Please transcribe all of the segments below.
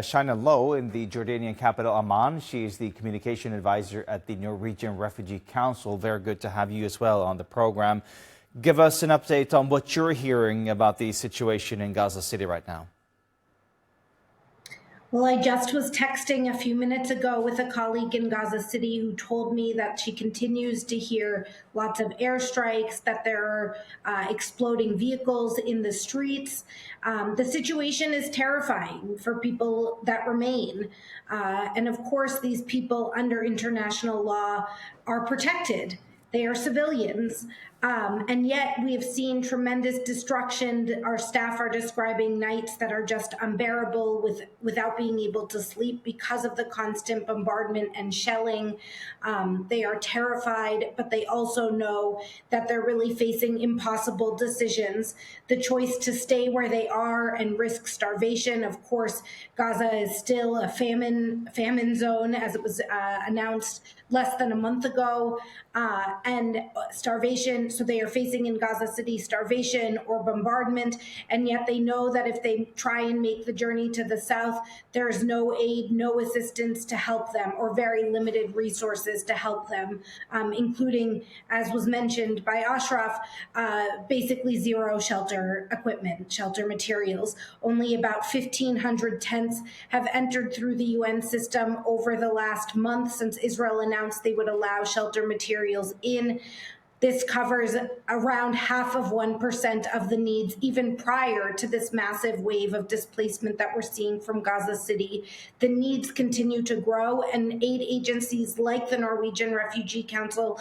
Shaina Low in the Jordanian capital Amman. She is the communication advisor at the Norwegian Refugee Council. Very good to have you as well on the program. Give us an update on what you're hearing about the situation in Gaza City right now. Well, I just was texting a few minutes ago with a colleague in Gaza City who told me that she continues to hear lots of airstrikes, that there are exploding vehicles in the streets. The situation is terrifying for people that remain. And of course, these people under international law are protected. They are civilians. And yet we have seen tremendous destruction. Our staff are describing nights that are just unbearable without being able to sleep because of the constant bombardment and shelling. They are terrified, but they also know that they're really facing impossible decisions. The choice to stay where they are and risk starvation. Of course, Gaza is still a famine zone, as it was announced less than a month ago, and starvation. So they are facing in Gaza City starvation or bombardment, and yet they know that if they try and make the journey to the south, there is no aid, no assistance to help them, or very limited resources to help them, including, as was mentioned by Ashraf, basically zero shelter equipment, shelter materials. Only about 1,500 tents have entered through the UN system over the last month since Israel announced they would allow shelter materials in. This covers around 0.5% of the needs, even prior to this massive wave of displacement that we're seeing from Gaza City. The needs continue to grow, and aid agencies like the Norwegian Refugee Council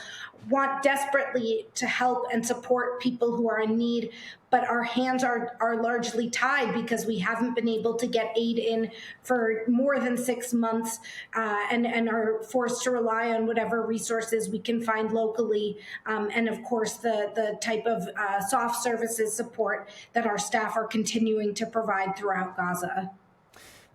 want desperately to help and support people who are in need, but our hands are largely tied because we haven't been able to get aid in for more than 6 months, and are forced to rely on whatever resources we can find locally, and of course the type of soft services support that our staff are continuing to provide throughout Gaza.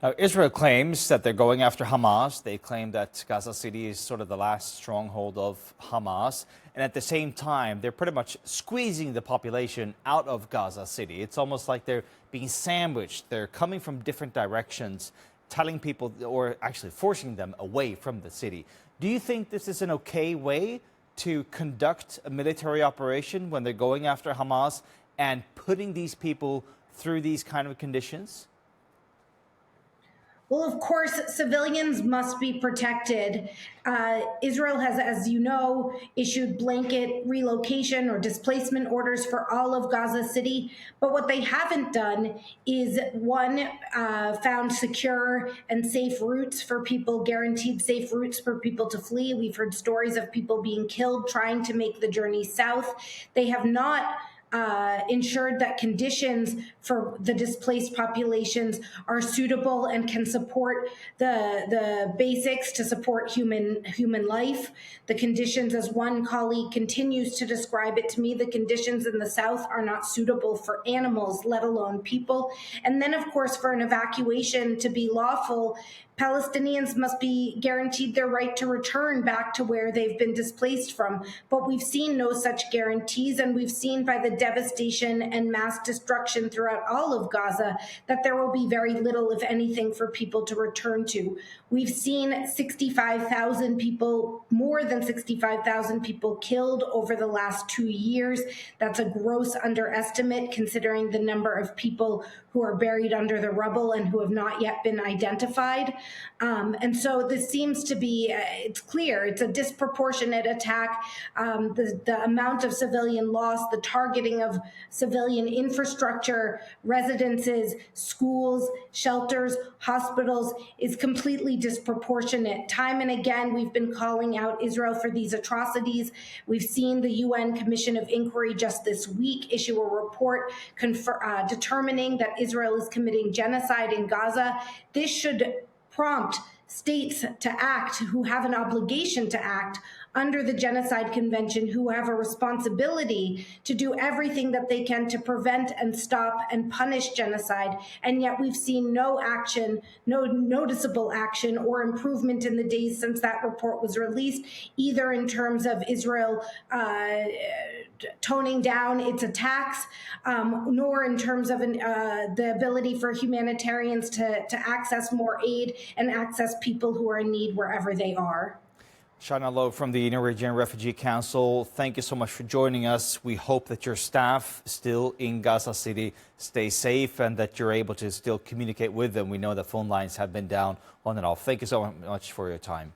Now, Israel claims that they're going after Hamas. They claim that Gaza City is sort of the last stronghold of Hamas. And at the same time, they're pretty much squeezing the population out of Gaza City. It's almost like they're being sandwiched. They're coming from different directions, telling people, or actually forcing them away from the city. Do you think this is an okay way to conduct a military operation when they're going after Hamas and putting these people through these kind of conditions? Well, of course, civilians must be protected. Israel has, as you know, issued blanket relocation or displacement orders for all of Gaza City. But what they haven't done is, one, found secure and safe routes for people, guaranteed safe routes for people to flee. We've heard stories of people being killed trying to make the journey south. They have not ensured that conditions for the displaced populations are suitable and can support the basics to support human life. The conditions, as one colleague continues to describe it to me, the conditions in the south are not suitable for animals, let alone people. And then, of course, for an evacuation to be lawful, Palestinians must be guaranteed their right to return back to where they've been displaced from. But we've seen no such guarantees, and we've seen by the devastation and mass destruction throughout all of Gaza that there will be very little, if anything, for people to return to. We've seen 65,000 people, more than 65,000 people killed over the last 2 years. That's a gross underestimate considering the number of people who are buried under the rubble and who have not yet been identified. And so this seems to be, it's clear, it's a disproportionate attack. The amount of civilian loss, the targeting of civilian infrastructure, residences, schools, shelters, hospitals is completely disproportionate. Time and again, we've been calling out Israel for these atrocities. We've seen the UN Commission of Inquiry just this week issue a report determining that Israel is committing genocide in Gaza. This should prompt states to act who have an obligation to act under the Genocide Convention, who have a responsibility to do everything that they can to prevent and stop and punish genocide. And yet we've seen no action, no noticeable action or improvement in the days since that report was released, either in terms of Israel toning down its attacks, nor in terms of the ability for humanitarians to access more aid and access people who are in need wherever they are. Shaina Low from the Norwegian Refugee Council, thank you so much for joining us. We hope that your staff still in Gaza City stay safe and that you're able to still communicate with them. We know that phone lines have been down on and off. Thank you so much for your time.